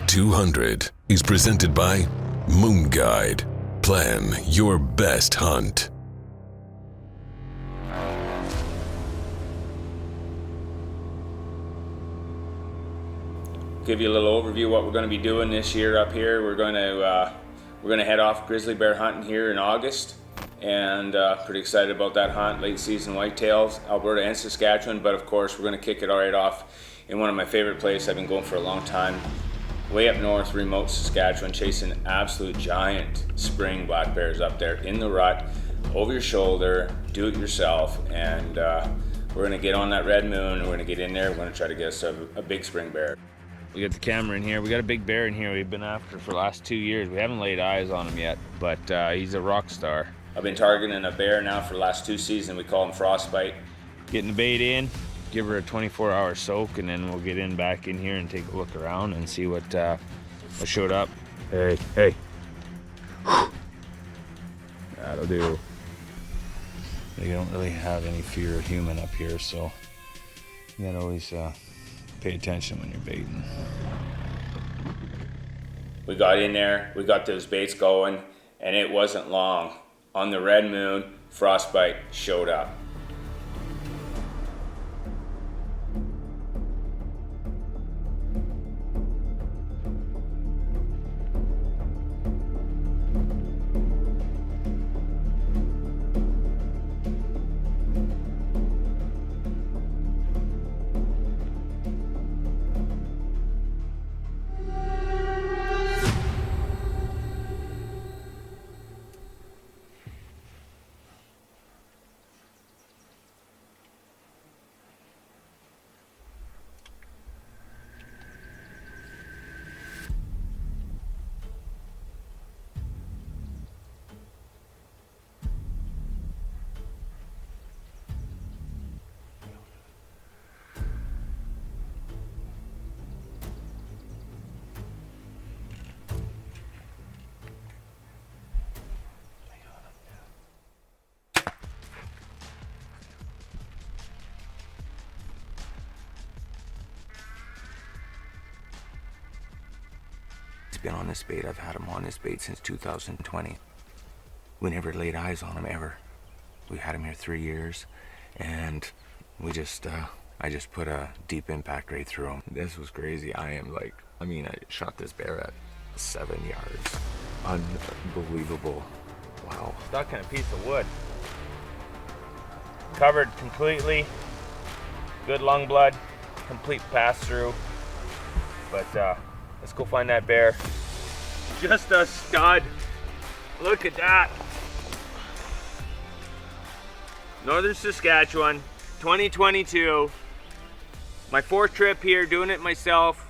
200 is presented by Moon Guide. Plan your best hunt. Give you a little overview of what we're going to be doing this year up here. We're going to head off grizzly bear hunting here in August, and pretty excited about that hunt. Late season whitetails, Alberta and Saskatchewan, but of course we're going to kick it right off in one of my favorite places I've been going for a long time, way up north, remote Saskatchewan, chasing absolute giant spring black bears up there in the rut, over your shoulder, do it yourself, and we're going to get on that red moon. We're going to get in there. We're going to try to get us a big spring bear. We got the camera in here. We got a big bear in here we've been after for the last 2 years. We haven't laid eyes on him yet, but he's a rock star. I've been targeting a bear now for the last 2 seasons. We call him Frostbite. Getting the bait in, give her a 24-hour soak, and then we'll get back in here and take a look around and see what showed up. Hey. That'll do. They don't really have any fear of human up here, so you gotta always pay attention when you're baiting. We got in there, we got those baits going, and it wasn't long. On the red moon, Frostbite showed up. Been on this bait. I've had him on this bait since 2020. We never laid eyes on him ever. We had him here 3 years, and I just put a deep impact right through him. This was crazy. I shot this bear at 7 yards. Unbelievable. Wow. Stuck in a piece of wood. Covered completely. Good lung blood. Complete pass through. But let's go find that bear. Just a stud. Look at that. Northern Saskatchewan, 2022. My 4th trip here, doing it myself.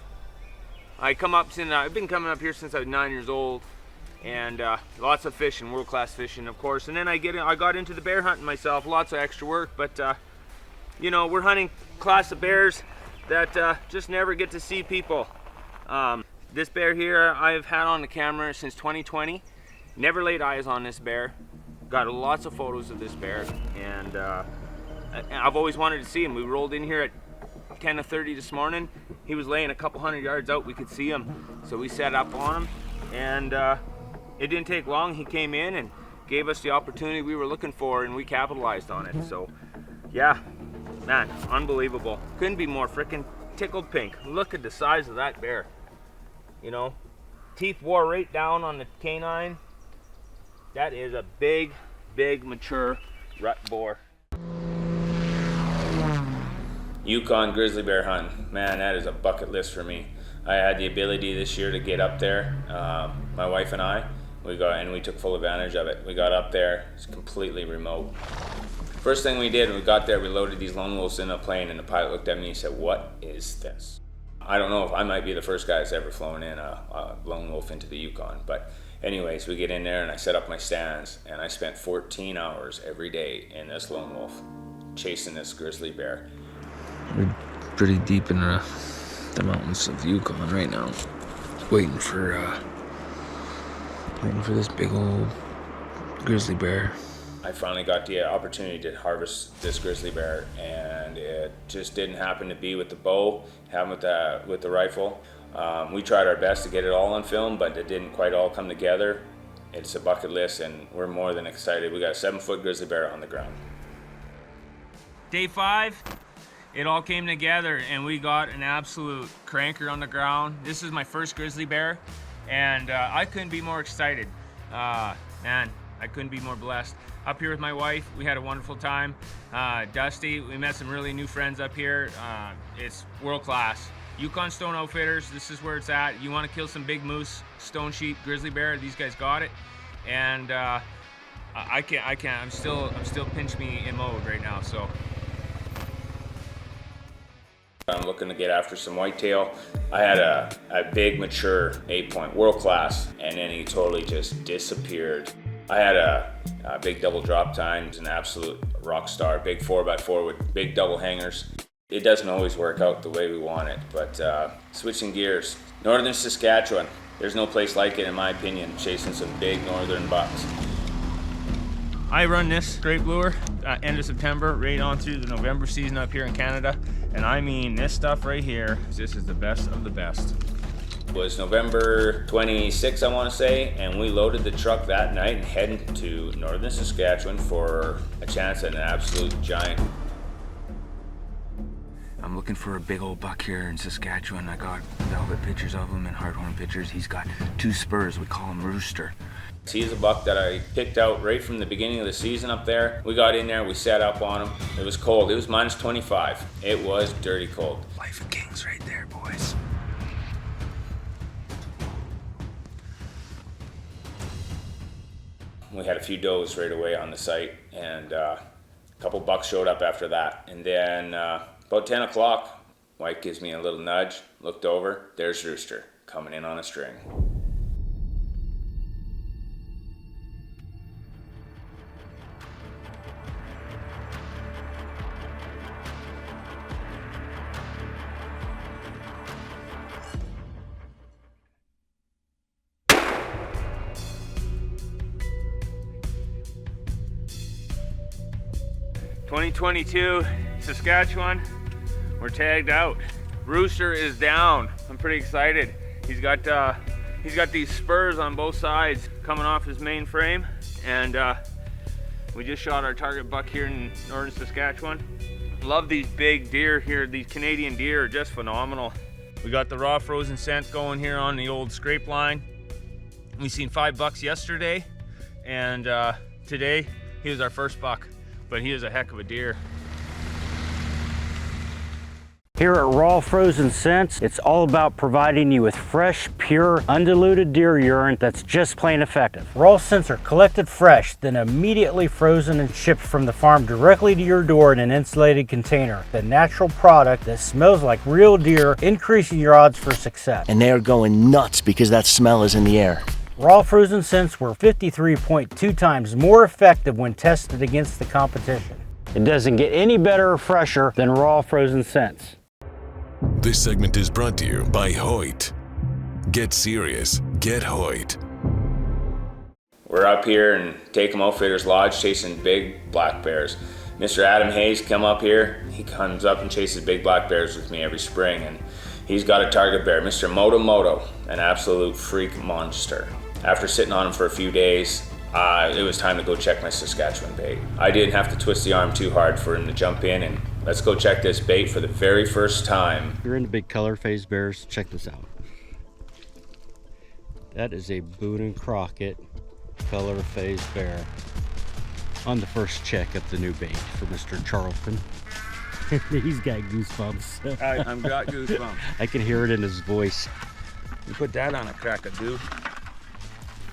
I've been coming up here since I was 9 years old, and lots of fishing, world-class fishing, of course. And then I got into the bear hunting myself. Lots of extra work, but we're hunting class of bears that just never get to see people. This bear here I've had on the camera since 2020. Never laid eyes on this bear. Got lots of photos of this bear, and I've always wanted to see him. We rolled in here at 10:30 this morning. He was laying a couple 100 yards out. We could see him, so we set up on him, and it didn't take long. He came in and gave us the opportunity we were looking for, and we capitalized on it. So yeah, man, unbelievable. Couldn't be more freaking tickled pink. Look at the size of that bear. Teeth wore right down on the canine. That is a big mature rut boar. Yukon grizzly bear hunt. Man, that is a bucket list for me. I had the ability this year to get up there. My wife and I, we took full advantage of it. We got up there. It's completely remote. First thing we did when we got there, we loaded these lone wolves in a plane, and the pilot looked at me and he said, "What is this?" I don't know if I might be the first guy that's ever flown in a lone wolf into the Yukon, but anyways, we get in there and I set up my stands, and I spent 14 hours every day in this lone wolf chasing this grizzly bear. We're pretty deep in the mountains of Yukon right now, waiting for this big old grizzly bear. I finally got the opportunity to harvest this grizzly bear, and it just didn't happen to be with the bow, happened with the rifle. We tried our best to get it all on film, but it didn't quite all come together. It's a bucket list, and we're more than excited. We got a 7-foot grizzly bear on the ground. Day 5, it all came together and we got an absolute cranker on the ground. This is my first grizzly bear, and I couldn't be more excited. Man, I couldn't be more blessed. Up here with my wife, we had a wonderful time. Dusty, we met some really new friends up here. It's world class. Yukon Stone Outfitters, this is where it's at. You want to kill some big moose, stone sheep, grizzly bear, these guys got it. And I can't, I'm still pinch me in mode right now, so. I'm looking to get after some whitetail. I had a big mature 8-point, world class, and then he totally just disappeared. I had a big double drop time. He's an absolute rock star, big 4x4 with big double hangers. It doesn't always work out the way we want it, but switching gears. Northern Saskatchewan, there's no place like it in my opinion, chasing some big northern bucks. I run this great bluer end of September right on through the November season up here in Canada, and I mean this stuff right here, this is the best of the best. It was November 26th, I want to say, and we loaded the truck that night and headed to northern Saskatchewan for a chance at an absolute giant. I'm looking for a big old buck here in Saskatchewan. I got velvet pictures of him and hardhorn pictures. He's got 2 spurs. We call him Rooster. He's a buck that I picked out right from the beginning of the season up there. We got in there, we set up on him. It was cold. It was minus 25. It was dirty cold. Life of Kings right there, boys. We had a few does right away on the site, and a couple bucks showed up after that. And then about 10 o'clock, White gives me a little nudge, looked over, there's Rooster coming in on a string. '22 Saskatchewan, we're tagged out. Rooster is down. I'm pretty excited. He's got these spurs on both sides coming off his main frame, and we just shot our target buck here in northern Saskatchewan. Love these big deer here. These Canadian deer are just phenomenal. We got the raw frozen scent going here on the old scrape line. We seen 5 bucks yesterday, and today he was our first buck. But he is a heck of a deer. Here at Raw Frozen Scents, it's all about providing you with fresh, pure, undiluted deer urine that's just plain effective. Raw scents are collected fresh, then immediately frozen and shipped from the farm directly to your door in an insulated container. The natural product that smells like real deer, increasing your odds for success. And they are going nuts because that smell is in the air. Raw Frozen Scents were 53.2 times more effective when tested against the competition. It doesn't get any better or fresher than Raw Frozen Scents. This segment is brought to you by Hoyt. Get serious, get Hoyt. We're up here in Take-Em Outfitters Lodge chasing big black bears. Mr. Adam Hayes come up here. He comes up and chases big black bears with me every spring, and he's got a target bear, Mr. Moto, an absolute freak monster. After sitting on him for a few days, it was time to go check my Saskatchewan bait. I didn't have to twist the arm too hard for him to jump in, and let's go check this bait for the very first time. If you're into big color phase bears, check this out. That is a Boone and Crockett color phase bear on the first check of the new bait for Mr. Charlton. He's got goosebumps. I've got goosebumps. I can hear it in his voice. You put that on a crack of dew.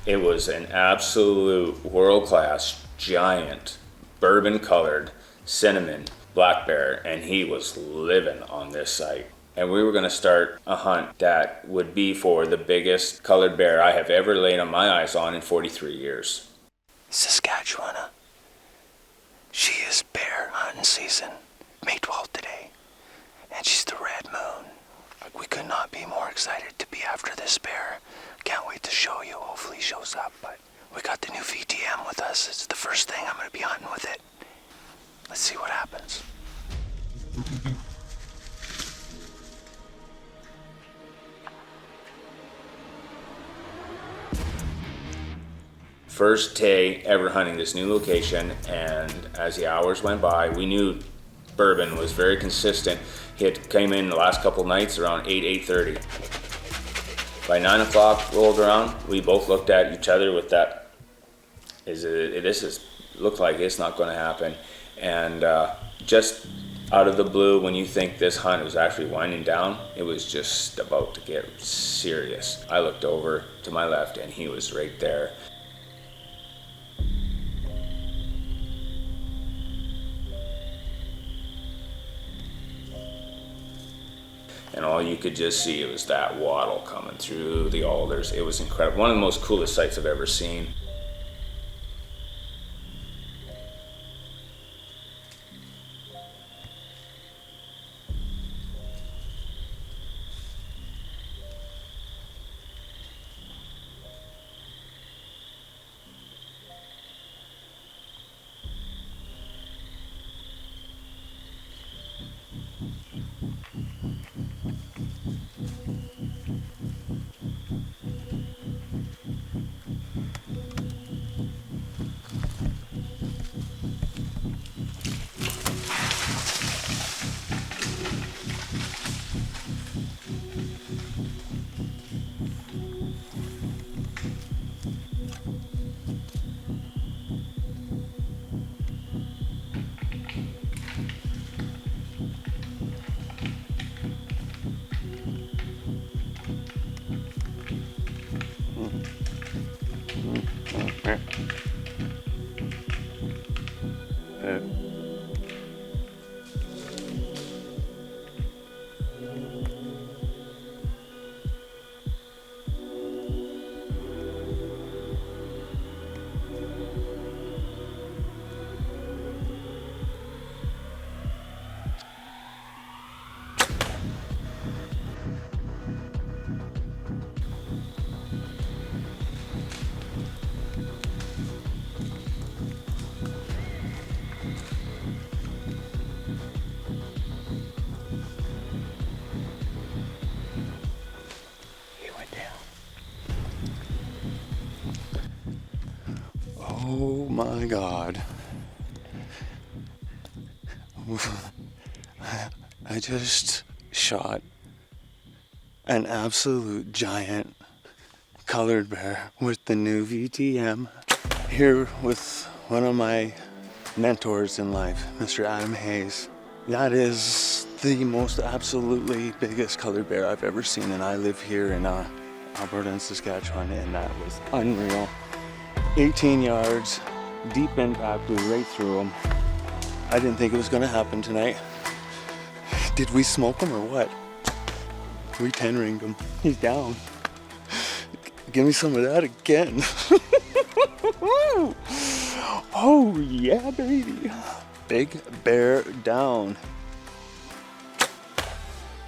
It was an absolute world-class, giant, bourbon-colored cinnamon black bear, and he was living on this site. And we were going to start a hunt that would be for the biggest colored bear I have ever laid on my eyes on in 43 years. Saskatchewan, she is bear hunting season. May 12th today, and she's the red moon. We could not be more excited to be after this bear. Can't wait to show you. Hopefully he shows up, but we got the new VTM with us. It's the first thing I'm going to be hunting with it. Let's see what happens. First day ever hunting this new location, and as the hours went by, we knew Bourbon was very consistent. He had came in the last couple nights around 8:30. By 9 o'clock rolled around, we both looked at each other with that, looked like it's not going to happen. And just out of the blue, when you think this hunt was actually winding down, it was just about to get serious. I looked over to my left and he was right there. And all you could just see was that wattle coming through the alders. It was incredible. One of the most coolest sights I've ever seen. Oh my God. I just shot an absolute giant colored bear with the new VTM. Here with one of my mentors in life, Mr. Adam Hayes. That is the most absolutely biggest colored bear I've ever seen, and I live here in Alberta and Saskatchewan, and that was unreal. 18 yards, deep impact, blew right through him. I didn't think it was gonna happen tonight. Did we smoke him or what? We 10-ringed him. He's down. Give me some of that again. Oh yeah, baby. Big bear down.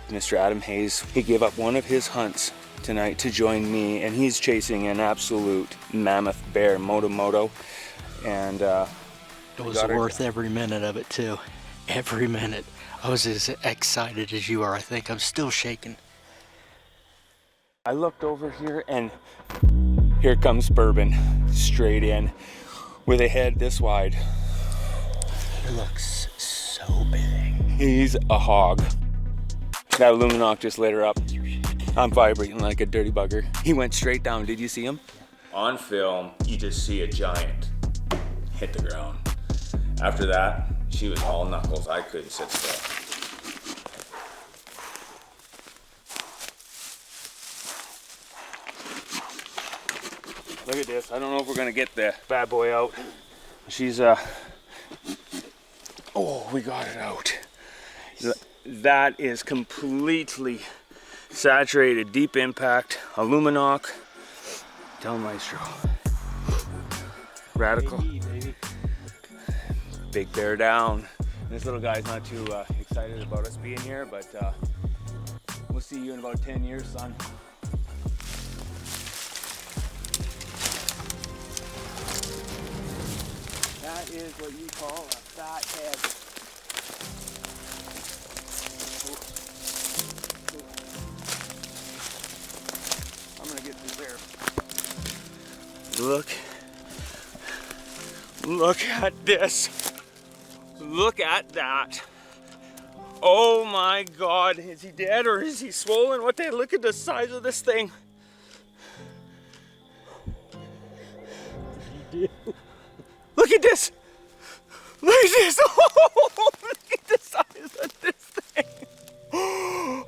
Mr. Adam Hayes, he gave up one of his hunts tonight to join me, and he's chasing an absolute mammoth bear, Moto, and it was worth every minute of it too. Every minute. I was as excited as you are. I think I'm still shaking. I looked over here and here comes Bourbon straight in with a head this wide. He looks so big. He's a hog. That Luminok just lit her up. I'm vibrating like a dirty bugger. He went straight down. Did you see him? On film, you just see a giant hit the ground. After that, she was all knuckles. I couldn't sit still. Look at this. I don't know if we're gonna get the bad boy out. She's oh, we got it out. That is completely saturated, deep impact, a Luminok. Del Maestro. Radical. Baby. Big bear down. This little guy's not too excited about us being here, but we'll see you in about 10 years, son. That is what you call a fat head. I'm gonna get through there. Look Look at this. Look at that. Oh my God, is he dead or is he swollen? What the, look at the size of this thing. Look at this. Look at this. Oh, look at the size of this thing.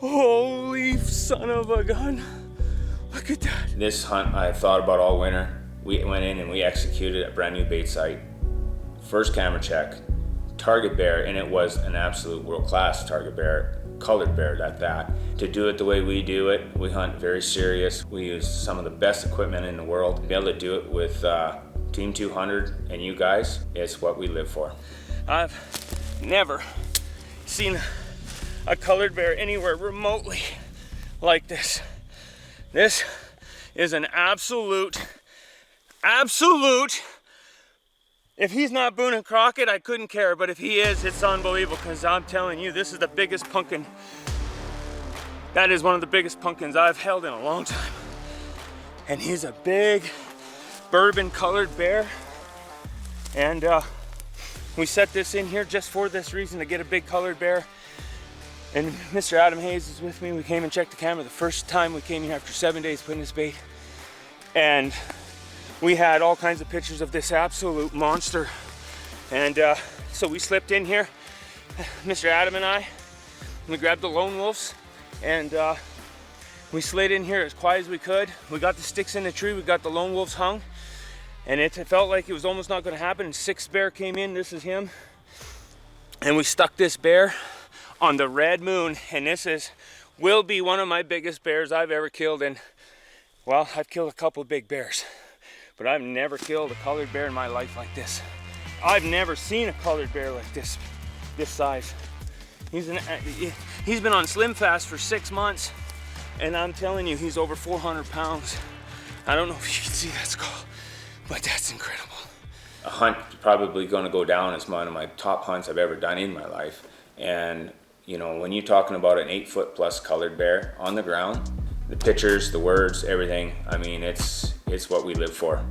Holy son of a gun. Look at that. This hunt I thought about all winter. We went in and we executed a brand new bait site. First camera check, target bear, and it was an absolute world-class target bear, colored bear at that. To do it the way we do it, we hunt very serious. We use some of the best equipment in the world. To be able to do it with Team 200 and you guys, it's what we live for. I've never seen a colored bear anywhere remotely like this. This is an absolute, if he's not Boone and Crockett, I couldn't care, but if he is, it's unbelievable, because I'm telling you, this is the biggest pumpkin. That is one of the biggest pumpkins I've held in a long time. And he's a big bourbon colored bear. And we set this in here just for this reason, to get a big colored bear. And Mr. Adam Hayes is with me. We came and checked the camera the first time we came here after 7 days putting this bait. And we had all kinds of pictures of this absolute monster. And so we slipped in here, Mr. Adam and I. We grabbed the lone wolves and we slid in here as quiet as we could. We got the sticks in the tree, we got the lone wolves hung. And it felt like it was almost not gonna happen. And sixth bear came in, this is him. And we stuck this bear on the red moon. And this will be one of my biggest bears I've ever killed. And well, I've killed a couple of big bears, but I've never killed a colored bear in my life like this. I've never seen a colored bear like this size. He's been on Slim Fast for 6 months, and I'm telling you, he's over 400 pounds. I don't know if you can see that skull, but that's incredible. A hunt probably going to go down as one of my top hunts I've ever done in my life. And you know, when you're talking about an 8-foot plus colored bear on the ground, the pictures, the words, everything, I mean, it's what we live for.